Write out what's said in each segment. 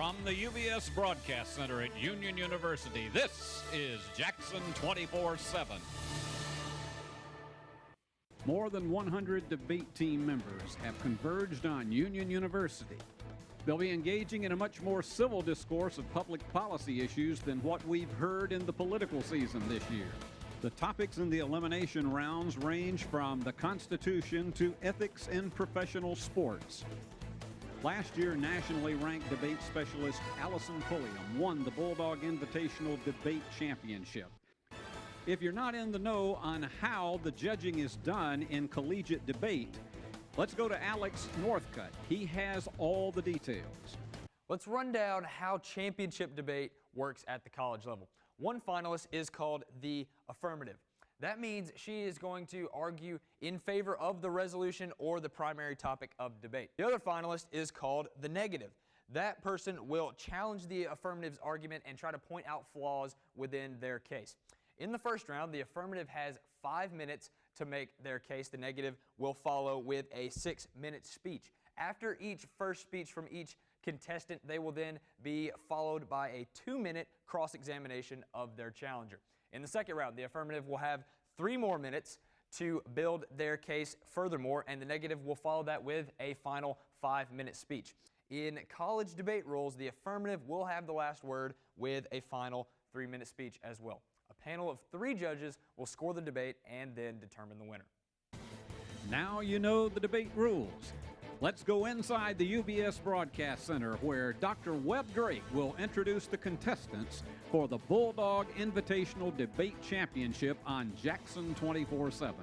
From the UBS Broadcast Center at Union University, this is Jackson 24/7. More than 100 debate team members have converged on Union University. They'll be engaging in a much more civil discourse of public policy issues than what we've heard in the political season this year. The topics in the elimination rounds range from the Constitution to ethics in professional sports. Last year, nationally ranked debate specialist Allison Pulliam won the Bulldog Invitational Debate Championship. If you're not in the know on how the judging is done in collegiate debate, let's go to Alex Northcutt. He has all the details. Let's run down how championship debate works at the college level. One finalist is called the affirmative. That means she is going to argue in favor of the resolution or the primary topic of debate. The other finalist is called the negative. That person will challenge the affirmative's argument and try to point out flaws within their case. In the first round, the affirmative has 5 minutes to make their case. The negative will follow with a 6-minute speech. After each first speech from each contestant, they will then be followed by a 2-minute cross-examination of their challenger. In the second round, the affirmative will have 3 more minutes to build their case furthermore, and the negative will follow that with a final 5-minute speech. In college debate rules, the affirmative will have the last word with a final 3-minute speech as well. A panel of 3 judges will score the debate and then determine the winner. Now you know the debate rules. Let's go inside the UBS Broadcast Center where Dr. Webb Drake will introduce the contestants for the Bulldog Invitational Debate Championship on Jackson 24/7.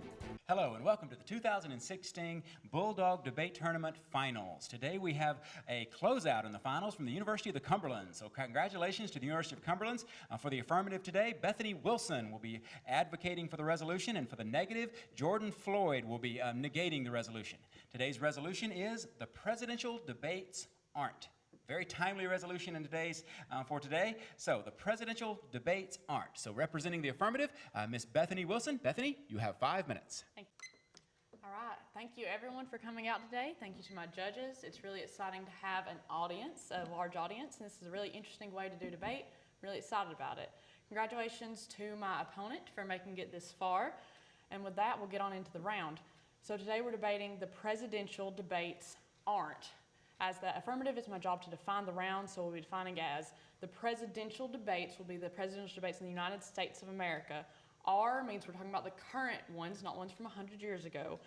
Hello and welcome to the 2016 Bulldog Debate Tournament Finals. Today we have a closeout in the finals from the University of the Cumberlands. So congratulations to the University of Cumberlands. For the affirmative today, Bethany Wilson will be advocating for the resolution, and for the negative, Jordan Floyd will be negating the resolution. Today's resolution is the presidential debates aren't. Very timely resolution in for today. So the presidential debates aren't. So representing the affirmative, Miss Bethany Wilson. Bethany, you have 5 minutes. Thank you. All right. Thank you, everyone, for coming out today. Thank you to my judges. It's really exciting to have an audience, a large audience, and this is a really interesting way to do debate. I'm really excited about it. Congratulations to my opponent for making it this far. And with that, we'll get on into the round. So today we're debating the presidential debates aren't. As the affirmative, it's my job to define the round, so we'll be defining as the presidential debates will be the presidential debates in the United States of America. R means we're talking about the current ones, not ones from 100 years ago.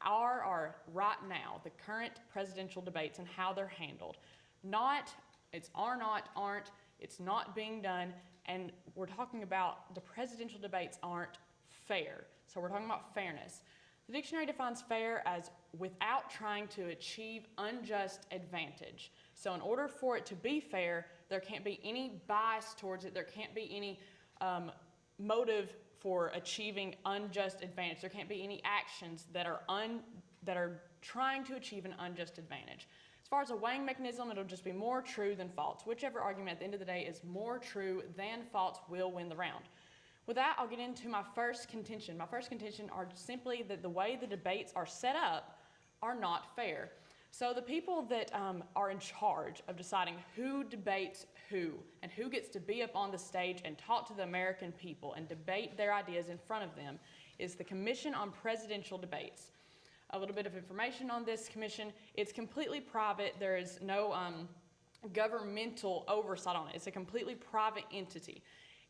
R are right now, the current presidential debates and how they're handled. Not, it's are not, aren't, it's not being done, and we're talking about the presidential debates aren't fair. So we're talking about fairness. The dictionary defines fair as without trying to achieve unjust advantage. So in order for it to be fair, there can't be any bias towards it. There can't be any motive for achieving unjust advantage. There can't be any actions that are trying to achieve an unjust advantage. As far as a weighing mechanism, it'll just be more true than false. Whichever argument at the end of the day is more true than false will win the round. With that, I'll get into my first contention. My first contention are simply that the way the debates are set up are not fair. So the people that are in charge of deciding who debates who and who gets to be up on the stage and talk to the American people and debate their ideas in front of them is the Commission on Presidential Debates. A little bit of information on this commission. It's completely private. There is no governmental oversight on it. It's a completely private entity.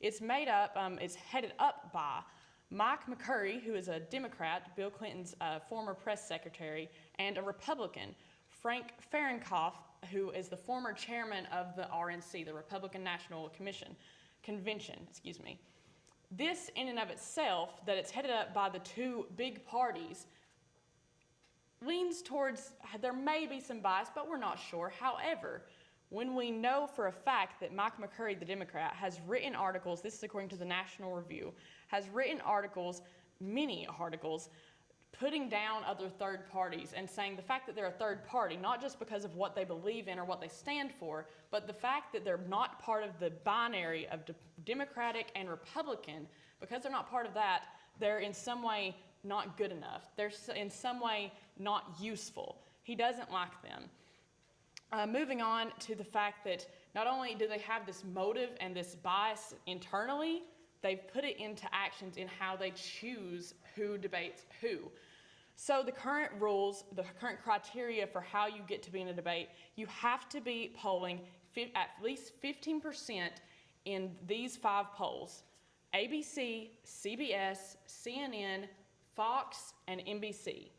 It's made up, it's headed up by Mike McCurry, who is a Democrat, Bill Clinton's former press secretary, and a Republican, Frank Fahrenkopf, who is the former chairman of the RNC, the Republican National Convention. This in and of itself, that it's headed up by the 2 big parties, leans towards, there may be some bias, but we're not sure. However, when we know for a fact that Mike McCurry, the Democrat, has written articles, this is according to the National Review, has written articles, many articles, putting down other third parties and saying the fact that they're a third party, not just because of what they believe in or what they stand for, but the fact that they're not part of the binary of Democratic and Republican, because they're not part of that, they're in some way not good enough. They're in some way not useful. He doesn't like them. Moving on to the fact that not only do they have this motive and this bias internally, they've put it into actions in how they choose who debates who. So the current rules, the current criteria for how you get to be in a debate, you have to be polling at least 15% in these 5 polls: ABC, CBS, CNN, Fox, and NBC.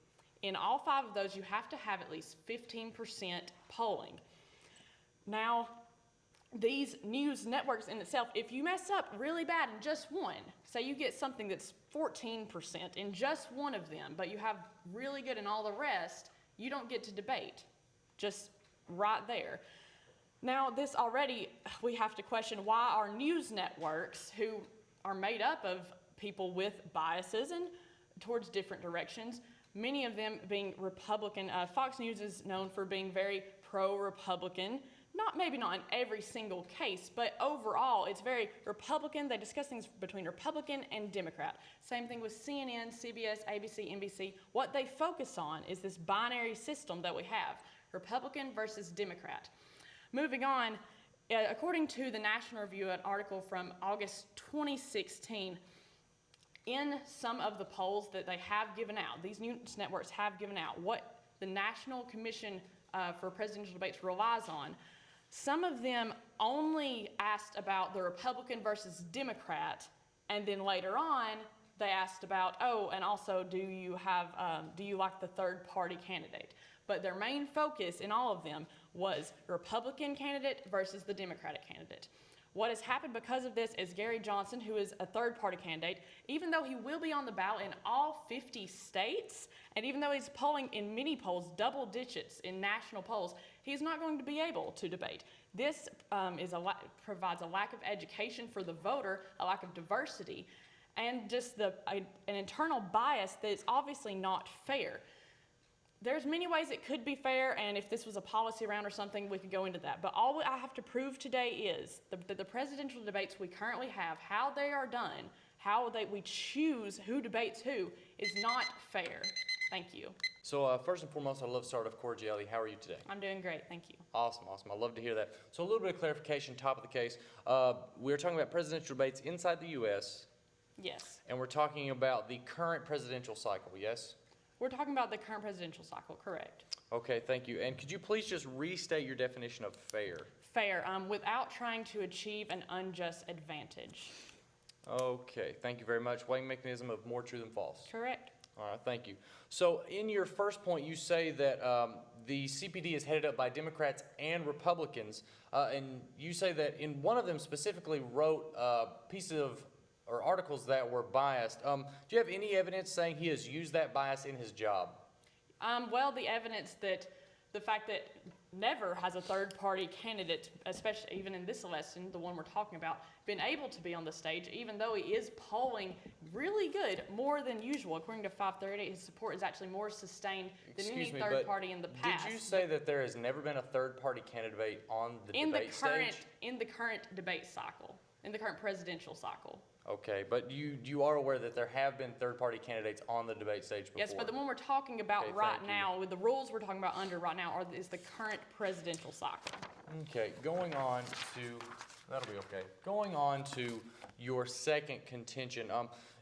In all 5 of those, you have to have at least 15% polling. Now, these news networks in itself, if you mess up really bad in just one, say you get something that's 14% in just one of them, but you have really good in all the rest, you don't get to debate. Just right there. Now, this already, we have to question why our news networks, who are made up of people with biases and towards different directions, many of them being Republican. Fox News is known for being very pro-Republican. Maybe not in every single case, but overall, it's very Republican. They discuss things between Republican and Democrat. Same thing with CNN, CBS, ABC, NBC. What they focus on is this binary system that we have, Republican versus Democrat. Moving on, according to the National Review, an article from August 2016, in some of the polls that they have given out, these news networks have given out, what the National Commission for Presidential Debates relies on, some of them only asked about the Republican versus Democrat, and then later on, they asked about, and also do you like the third party candidate? But their main focus in all of them was Republican candidate versus the Democratic candidate. What has happened because of this is Gary Johnson, who is a third-party candidate, even though he will be on the ballot in all 50 states, and even though he's polling in many polls, double digits in national polls, he's not going to be able to debate. This provides a lack of education for the voter, a lack of diversity, and just an internal bias that is obviously not fair. There's many ways it could be fair, and if this was a policy round or something, we could go into that. But all I have to prove today is the presidential debates we currently have, how they are done, we choose who debates who, is not fair. Thank you. So first and foremost, I'd love to start off cordiality. How are you today? I'm doing great, thank you. Awesome. I love to hear that. So a little bit of clarification, top of the case. We're talking about presidential debates inside the U.S. Yes. And we're talking about the current presidential cycle, yes? We're talking about the current presidential cycle, correct. Okay, thank you. And could you please just restate your definition of fair? Fair, without trying to achieve an unjust advantage. Okay, thank you very much. Weighing mechanism of more true than false. Correct. All right, thank you. So in your first point, you say that the CPD is headed up by Democrats and Republicans, and you say that in one of them specifically wrote pieces of or articles that were biased. Do you have any evidence saying he has used that bias in his job? Well, the evidence that the fact that never has a third-party candidate, especially even in this election, the one we're talking about, been able to be on the stage, even though he is polling really good, more than usual. According to 538, his support is actually more sustained than any third party in the past. Did you say that there has never been a third-party candidate on the debate stage? In the current debate cycle, in the current presidential cycle. Okay, but you are aware that there have been third-party candidates on the debate stage before? Yes, but the one we're talking about now, with the rules we're talking about under right now, is the current presidential cycle. Okay, going on to your second contention.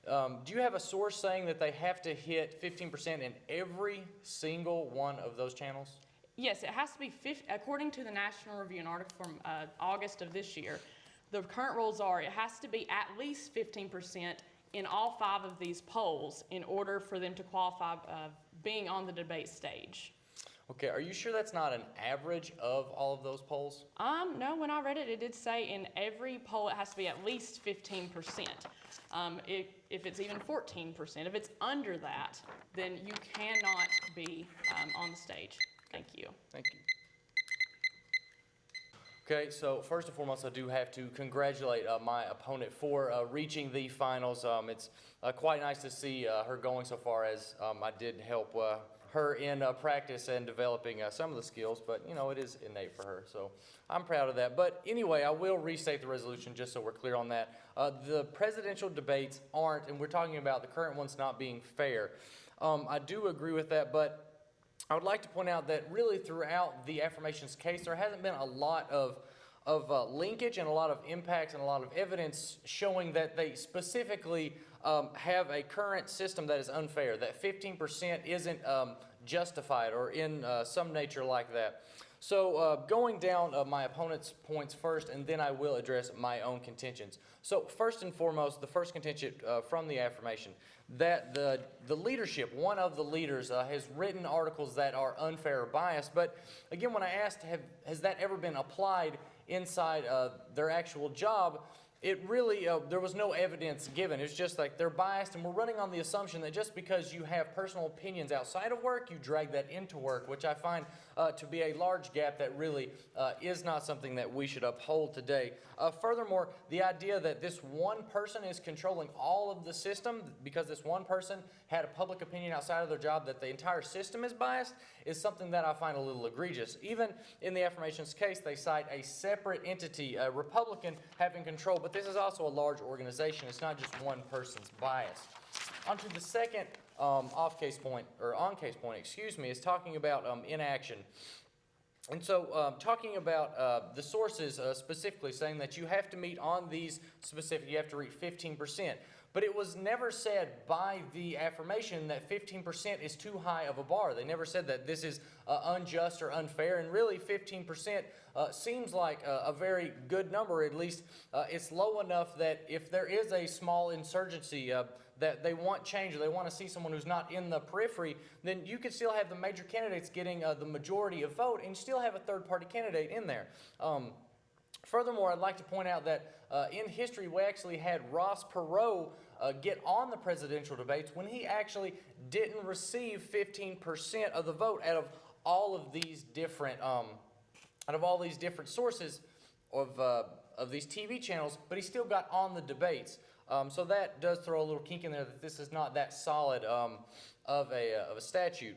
Do you have a source saying that they have to hit 15% in every single one of those channels? Yes, it has to be, according to the National Review, an article from August of this year, the current rules are it has to be at least 15% in all 5 of these polls in order for them to qualify being on the debate stage. Okay, are you sure that's not an average of all of those polls? No, when I read it, it did say in every poll it has to be at least 15%. If it's even 14%, if it's under that, then you cannot be on the stage. Thank you. Thank you. Okay, so first and foremost, I do have to congratulate my opponent for reaching the finals. It's quite nice to see her going so far, as I did help her in practice and developing some of the skills, but you know, it is innate for her, so I'm proud of that. But anyway, I will restate the resolution just so we're clear on that. The presidential debates aren't, and we're talking about the current ones not being fair. I do agree with that, but I would like to point out that really throughout the affirmations case, there hasn't been a lot of linkage and a lot of impacts and a lot of evidence showing that they specifically have a current system that is unfair, that 15% isn't justified or in some nature like that. So going down my opponent's points first, and then I will address my own contentions. So first and foremost, the first contention from the affirmation, that the leadership, one of the leaders, has written articles that are unfair or biased. But again, when I asked, has that ever been applied inside their actual job, it really, there was no evidence given. It's just like they're biased, and we're running on the assumption that just because you have personal opinions outside of work, you drag that into work, which I find to be a large gap that really is not something that we should uphold today. Furthermore, the idea that this one person is controlling all of the system, because this one person had a public opinion outside of their job, that the entire system is biased, is something that I find a little egregious. Even in the affirmations case, they cite a separate entity, a Republican, having control, but this is also a large organization. It's not just one person's bias. On to the second on-case point, is talking about inaction. And so talking about the sources specifically saying that you have to meet on these specific, you have to reach 15%. But it was never said by the affirmation that 15% is too high of a bar. They never said that this is unjust or unfair. And really 15% seems like a very good number. At least it's low enough that if there is a small insurgency that they want change, or they want to see someone who's not in the periphery, then you could still have the major candidates getting the majority of vote and still have a third-party candidate in there. Furthermore, I'd like to point out that in history, we actually had Ross Perot get on the presidential debates when he actually didn't receive 15% of the vote out of all of these different sources of these TV channels, but he still got on the debates. So that does throw a little kink in there that this is not that solid of a statute.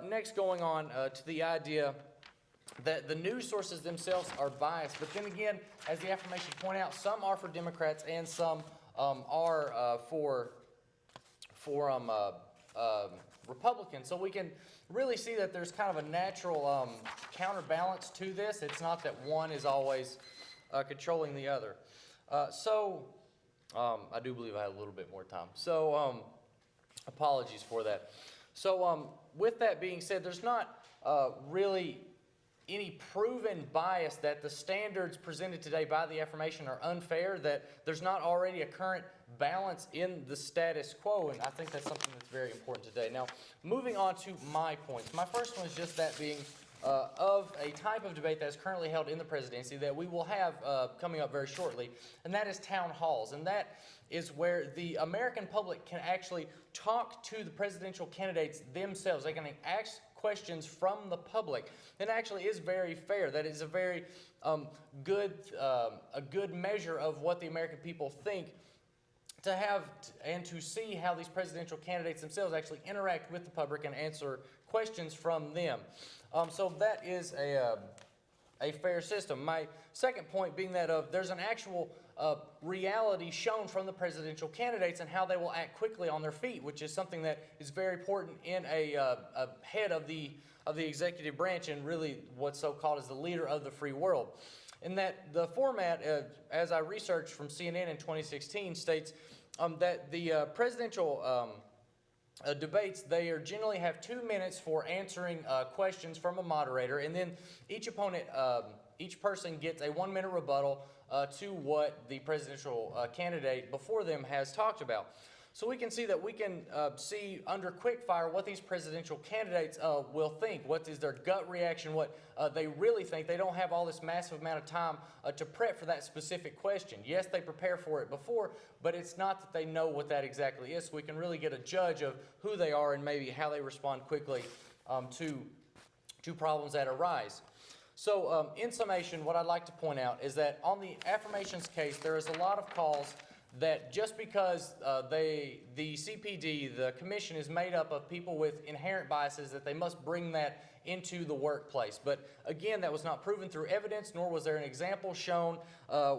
Next, going on to the idea that the news sources themselves are biased. But then again, as the affirmation point out, some are for Democrats and some are for Republicans. So we can really see that there's kind of a natural counterbalance to this. It's not that one is always controlling the other. I do believe I had a little bit more time. So apologies for that. So with that being said, there's not really any proven bias that the standards presented today by the affirmation are unfair, that there's not already a current balance in the status quo, and I think that's something that's very important today. Now, moving on to my points. My first one is just that being of a type of debate that is currently held in the presidency that we will have coming up very shortly, and that is town halls. And that is where the American public can actually talk to the presidential candidates themselves. They can ask questions from the public. It actually is very fair. That is a very good measure of what the American people think, to have and to see how these presidential candidates themselves actually interact with the public and answer questions from them. So that is a fair system. My second point being that there's an actual reality shown from the presidential candidates and how they will act quickly on their feet, which is something that is very important in a head of the executive branch and really what's so-called as the leader of the free world. And that the format, as I researched from CNN in 2016, states that the presidential debates, they generally have 2 minutes for answering questions from a moderator, and then each person gets a 1-minute rebuttal to what the presidential candidate before them has talked about. So we can see that we can see under quickfire what these presidential candidates will think. What is their gut reaction, what they really think. They don't have all this massive amount of time to prep for that specific question. Yes, they prepare for it before, but it's not that they know what that exactly is. So we can really get a judge of who they are and maybe how they respond quickly to problems that arise. So in summation, what I'd like to point out is that on the affirmations case, there is a lot of calls that just because the CPD, the commission, is made up of people with inherent biases, that they must bring that into the workplace. But again, that was not proven through evidence, nor was there an example shown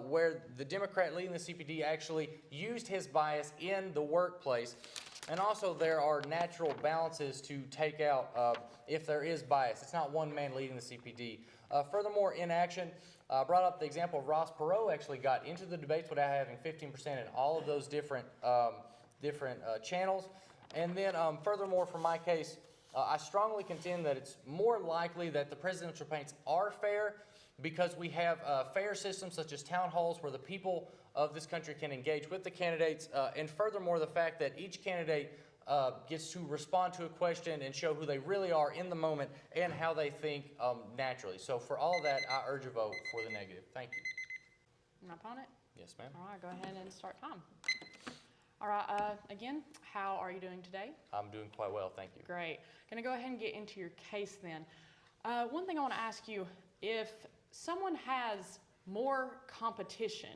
where the Democrat leading the CPD actually used his bias in the workplace. And also there are natural balances to take out if there is bias. It's not one man leading the CPD. Furthermore, inaction, brought up the example of Ross Perot actually got into the debates without having 15% in all of those different channels. And then furthermore, for my case, I strongly contend that it's more likely that the presidential debates are fair because we have fair systems such as town halls where the people of this country can engage with the candidates, and furthermore the fact that each candidate gets to respond to a question and show who they really are in the moment and how they think naturally. So for all that, I urge a vote for the negative. Thank you. My opponent? Yes, ma'am. All right, go ahead and start time. All right, again, how are you doing today? I'm doing quite well, thank you. Great. Going to go ahead and get into your case then. One thing I want to ask you, if someone has more competition,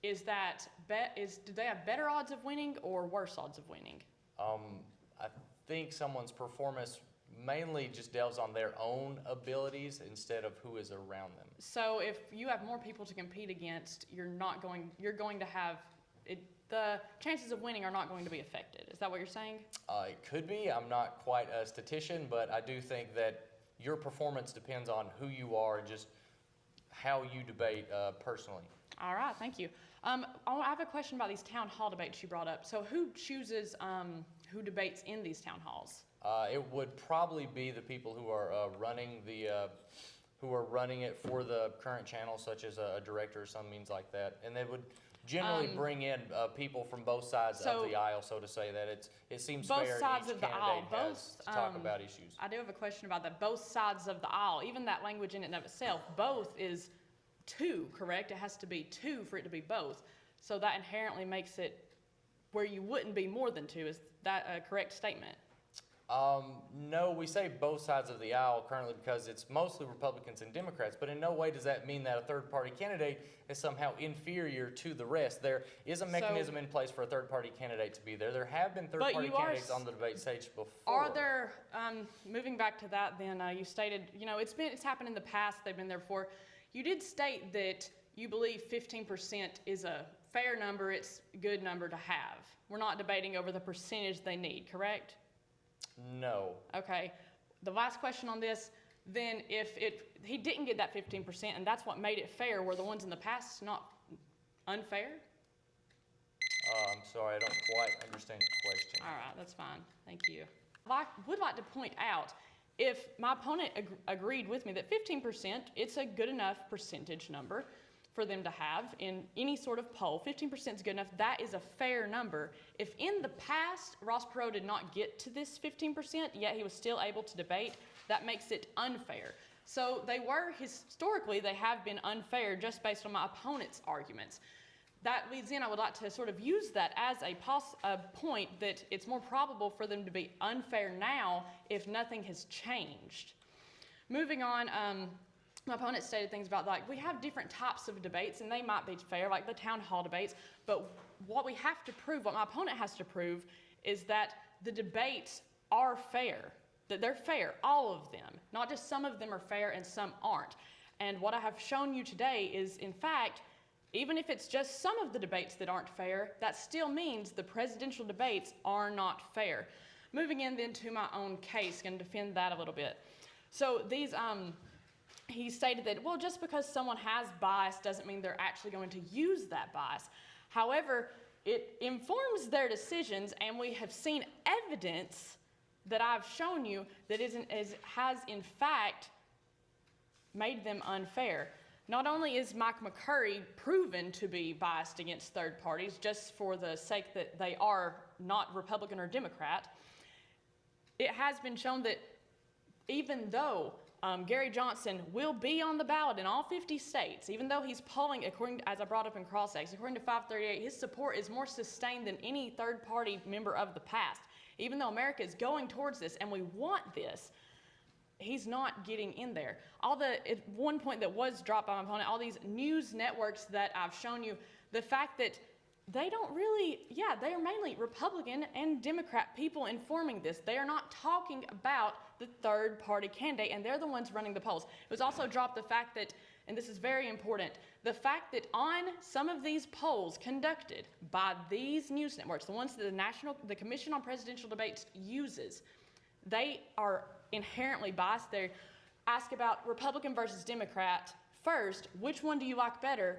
do they have better odds of winning or worse odds of winning? I think someone's performance mainly just delves on their own abilities instead of who is around them. So if you have more people to compete against, you're going to have the chances of winning are not going to be affected. Is that what you're saying? It could be. I'm not quite a statistician, but I do think that your performance depends on who you are and just how you debate personally. All right, thank you. I have a question about these town hall debates you brought up. So who chooses who debates in these town halls? It would probably be the people who are running it for the current channel, such as a director or some means like that, and they would generally bring in people from both sides of the aisle, so to say, that it seems fair. Both sides each of the aisle. has to talk about issues. I do have a question about that. Both sides of the aisle. Even that language in and of itself, both is two, correct? It has to be two for it to be both. So that inherently makes it where you wouldn't be more than two. Is that a correct statement? No, we say both sides of the aisle currently because it's mostly Republicans and Democrats, but in no way does that mean that a third-party candidate is somehow inferior to the rest. There is a mechanism in place for a third-party candidate to be there. There have been third-party candidates on the debate stage before. Are there, moving back to that then, you stated, it's happened in the past, they've been there before. You did state that you believe 15% is a fair number, it's a good number to have. We're not debating over the percentage they need, correct? No. Okay. The last question on this, then if he didn't get that 15% and that's what made it fair, were the ones in the past not unfair? I'm sorry, I don't quite understand your question. All right, that's fine. Thank you. I would like to point out, if my opponent agreed with me that 15%, it's a good enough percentage number for them to have in any sort of poll. 15% is good enough. That is a fair number. If in the past Ross Perot did not get to this 15%, yet he was still able to debate, that makes it unfair. So historically, they have been unfair just based on my opponent's arguments. That leads in, I would like to sort of use that as a point that it's more probable for them to be unfair now if nothing has changed. Moving on, my opponent stated things about we have different types of debates and they might be fair, like the town hall debates, but what we have to prove, what my opponent has to prove, is that the debates are fair, that they're fair, all of them, not just some of them are fair and some aren't. And what I have shown you today is, in fact, even if it's just some of the debates that aren't fair, that still means the presidential debates are not fair. Moving in then to my own case, going to defend that a little bit. So these, he stated that, well, just because someone has bias doesn't mean they're actually going to use that bias. However, it informs their decisions, and we have seen evidence that I've shown you that has in fact made them unfair. Not only is Mike McCurry proven to be biased against third parties just for the sake that they are not Republican or Democrat, it has been shown that even though Gary Johnson will be on the ballot in all 50 states, even though he's polling, as I brought up in Cross-X, according to 538, his support is more sustained than any third-party member of the past. Even though America is going towards this and we want this, he's not getting in there. At one point that was dropped by my opponent, all these news networks that I've shown you, the fact that they don't really, they are mainly Republican and Democrat people informing this. They are not talking about the third party candidate, and they're the ones running the polls. It was also dropped the fact that and this is very important, the fact that on some of these polls conducted by these news networks, the ones that the Commission on Presidential Debates uses, they are inherently biased. They ask about Republican versus Democrat first, which one do you like better?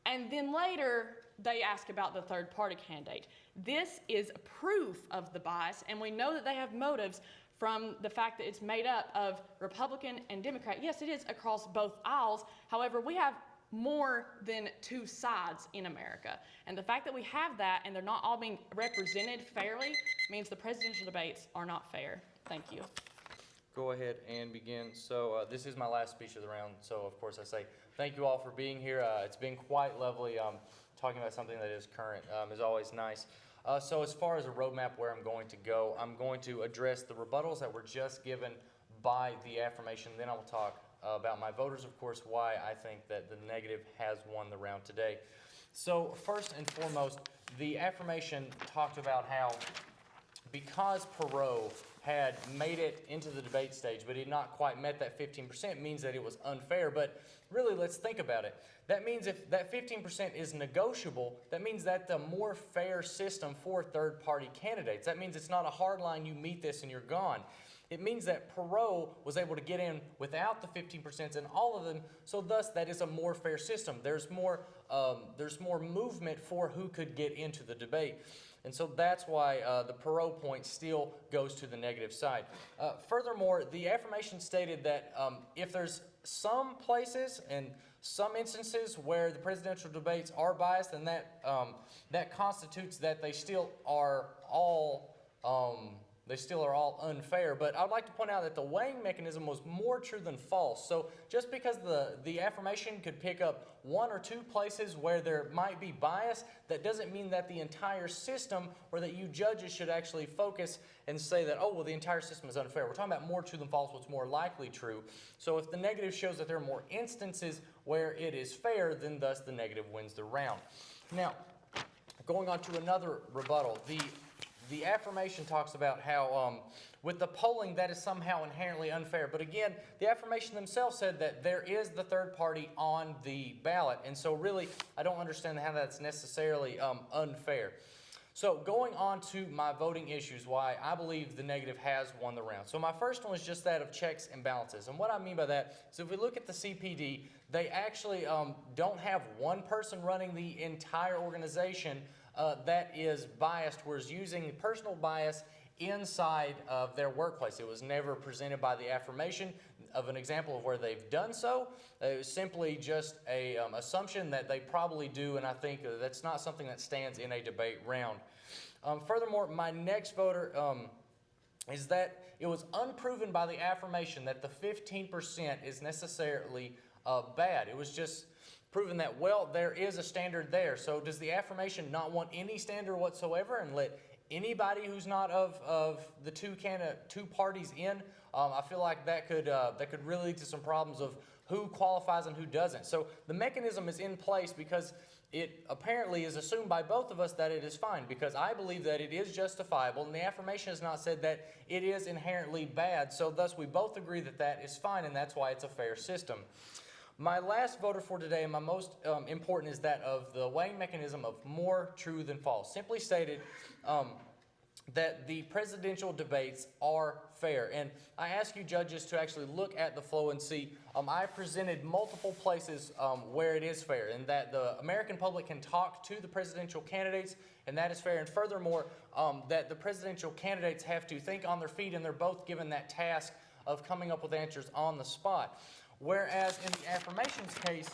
And then later, they ask about the third party candidate. This is proof of the bias, and we know that they have motives from the fact that it's made up of Republican and Democrat. Yes, it is across both aisles. However, we have more than two sides in America. And the fact that we have that and they're not all being represented fairly means the presidential debates are not fair. Thank you. Go ahead and begin. So this is my last speech of the round. So of course I say thank you all for being here. It's been quite lovely talking about something that is current. Is always nice. So as far as a roadmap where I'm going to go, I'm going to address the rebuttals that were just given by the affirmation. Then I will talk about my voters, of course, why I think that the negative has won the round today. So first and foremost, the affirmation talked about how because Perot had made it into the debate stage, but he had not quite met that 15%, means that it was unfair. But really, let's think about it. That means if that 15% is negotiable, that means that's a more fair system for third-party candidates. That means it's not a hard line, you meet this and you're gone. It means that Perot was able to get in without the 15% in all of them, so thus that is a more fair system. There's more movement for who could get into the debate. And so that's why the Perot point still goes to the negative side. Furthermore, the affirmation stated that if there's some places and some instances where the presidential debates are biased, then that constitutes that they still are all unfair. But I'd like to point out that the weighing mechanism was more true than false. So just because the affirmation could pick up one or two places where there might be bias, that doesn't mean that the entire system or that you judges should actually focus and say that, oh, well, the entire system is unfair. We're talking about more true than false, what's more likely true. So if the negative shows that there are more instances where it is fair, then thus the negative wins the round. Now, going on to another rebuttal, the affirmation talks about how with the polling that is somehow inherently unfair. But again, the affirmation themselves said that there is the third party on the ballot. And so really, I don't understand how that's necessarily unfair. So going on to my voting issues, why I believe the negative has won the round. So my first one is just that of checks and balances. And what I mean by that is if we look at the CPD, they actually don't have one person running the entire organization that is biased, whereas using personal bias inside of their workplace. It was never presented by the affirmation of an example of where they've done so. It was simply just a assumption that they probably do, and I think that's not something that stands in a debate round. Furthermore, my next voter is that it was unproven by the affirmation that the 15% is necessarily bad. It was just proven that, well, there is a standard there. So does the affirmation not want any standard whatsoever and let anybody who's not of the two parties in? I feel like that could really lead to some problems of who qualifies and who doesn't. So the mechanism is in place because it apparently is assumed by both of us that it is fine, because I believe that it is justifiable, and the affirmation has not said that it is inherently bad. So thus we both agree that that is fine, and that's why it's a fair system. My last voter for today, and my most important, is that of the weighing mechanism of more true than false. Simply stated, that the presidential debates are fair. And I ask you judges to actually look at the flow and see, I presented multiple places where it is fair, and that the American public can talk to the presidential candidates, and that is fair. And furthermore, that the presidential candidates have to think on their feet, and they're both given that task of coming up with answers on the spot. Whereas in the affirmations case,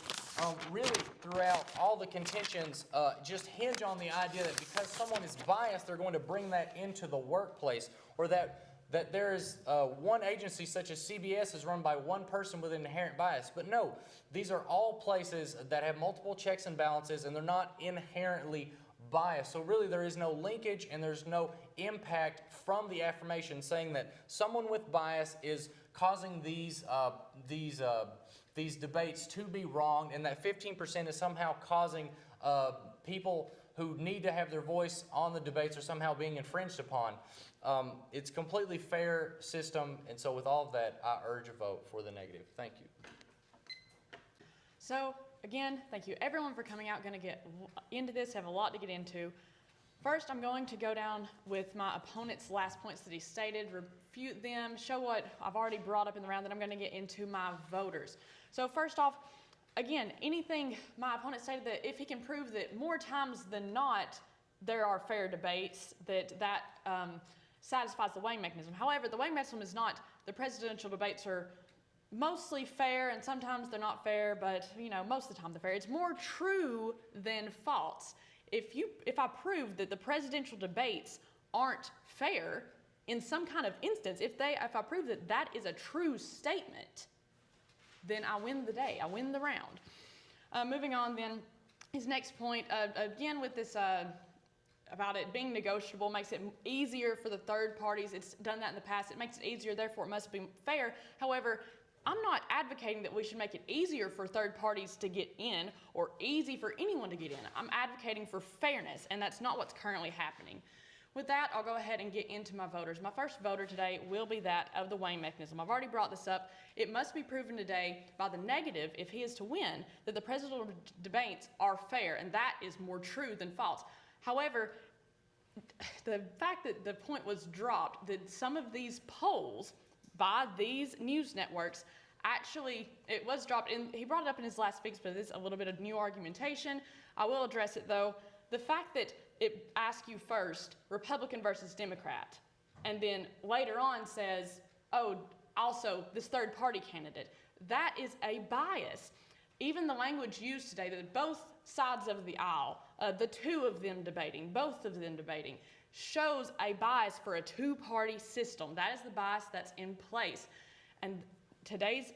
really throughout all the contentions just hinge on the idea that because someone is biased, they're going to bring that into the workplace, or that there is one agency such as CBS is run by one person with an inherent bias. But no, these are all places that have multiple checks and balances, and they're not inherently biased. So really there is no linkage and there's no impact from the affirmation saying that someone with bias is causing these debates to be wrong, and that 15% is somehow causing people who need to have their voice on the debates are somehow being infringed upon. It's a completely fair system, and so with all of that, I urge a vote for the negative. Thank you. So again, thank you everyone for coming out. Going to get into this, have a lot to get into. First, I'm going to go down with my opponent's last points that he stated, refute them, show what I've already brought up in the round, then I'm going to get into my voters. So first off, again, anything my opponent stated that if he can prove that more times than not there are fair debates, that satisfies the weighing mechanism. However, the weighing mechanism is not, the presidential debates are mostly fair and sometimes they're not fair, but most of the time they're fair. It's more true than false. If I prove that the presidential debates aren't fair in some kind of instance, if I prove that that is a true statement, then I win the day, I win the round. Moving on then, his next point, again with this about it being negotiable, makes it easier for the third parties. It's done that in the past. It makes it easier, therefore it must be fair. However, I'm not advocating that we should make it easier for third parties to get in or easy for anyone to get in. I'm advocating for fairness, and that's not what's currently happening. With that, I'll go ahead and get into my voters. My first voter today will be that of the weighing mechanism. I've already brought this up. It must be proven today by the negative, if he is to win, that the presidential debates are fair, and that is more true than false. However, the fact that the point was dropped, that some of these polls by these news networks, actually, it was dropped, and he brought it up in his last speech, but it is a little bit of new argumentation. I will address it though. The fact that it asks you first, Republican versus Democrat, and then later on says, oh, also this third party candidate, that is a bias. Even the language used today, that both sides of the aisle, the two of them debating, both of them debating, shows a bias for a two-party system. That is the bias that's in place. And today's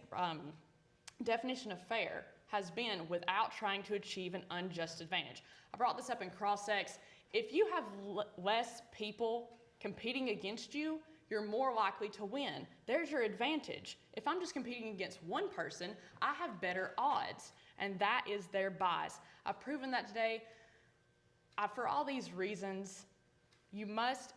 definition of fair has been without trying to achieve an unjust advantage. I brought this up in cross-ex. If you have less people competing against you, you're more likely to win. There's your advantage. If I'm just competing against one person, I have better odds, and that is their bias. I've proven that today. For all these reasons, you must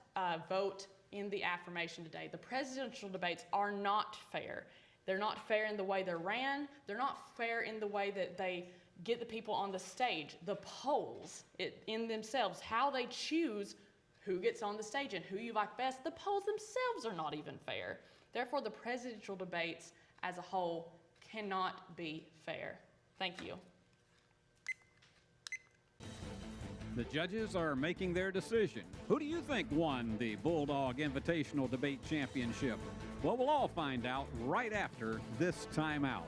vote in the affirmation today. The presidential debates are not fair. They're not fair in the way they're ran. They're not fair in the way that they get the people on the stage. The polls in themselves, how they choose who gets on the stage and who you like best, the polls themselves are not even fair. Therefore, the presidential debates as a whole cannot be fair. Thank you. The judges are making their decision. Who do you think won the Bulldog Invitational Debate Championship? Well, we'll all find out right after this timeout.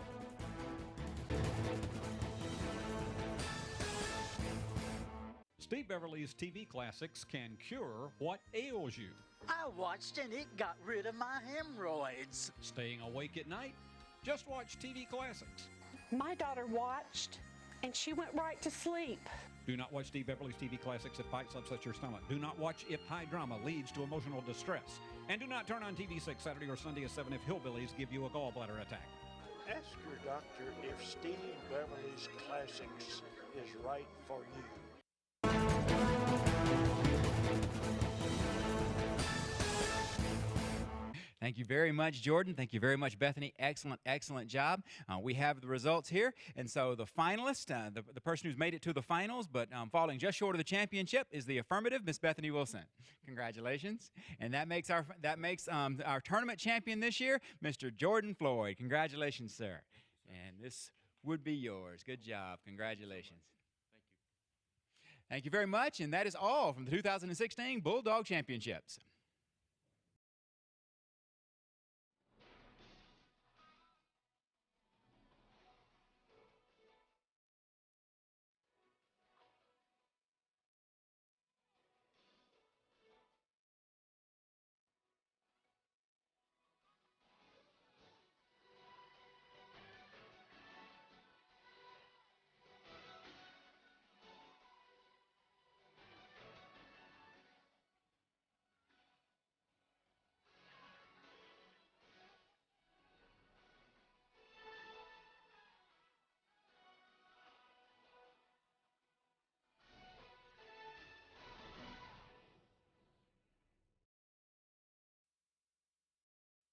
Steve Beverly's TV classics can cure what ails you. I watched and it got rid of my hemorrhoids. Staying awake at night? Just watch TV classics. My daughter watched and she went right to sleep. Do not watch Steve Beverly's TV classics if pipes upset your stomach. Do not watch if high drama leads to emotional distress. And do not turn on TV 6 Saturday or Sunday at 7 if hillbillies give you a gallbladder attack. Ask your doctor if Steve Beverly's Classics is right for you. Thank you very much, Jordan. Thank you very much, Bethany. Excellent, excellent job. We have the results here. And so the finalist, the person who's made it to the finals, but falling just short of the championship, is the affirmative, Miss Bethany Wilson. Congratulations. And that makes our tournament champion this year, Mr. Jordan Floyd. Congratulations, sir. And this would be yours. Good job. Congratulations. Thank you very much. And that is all from the 2016 Bulldog Championships.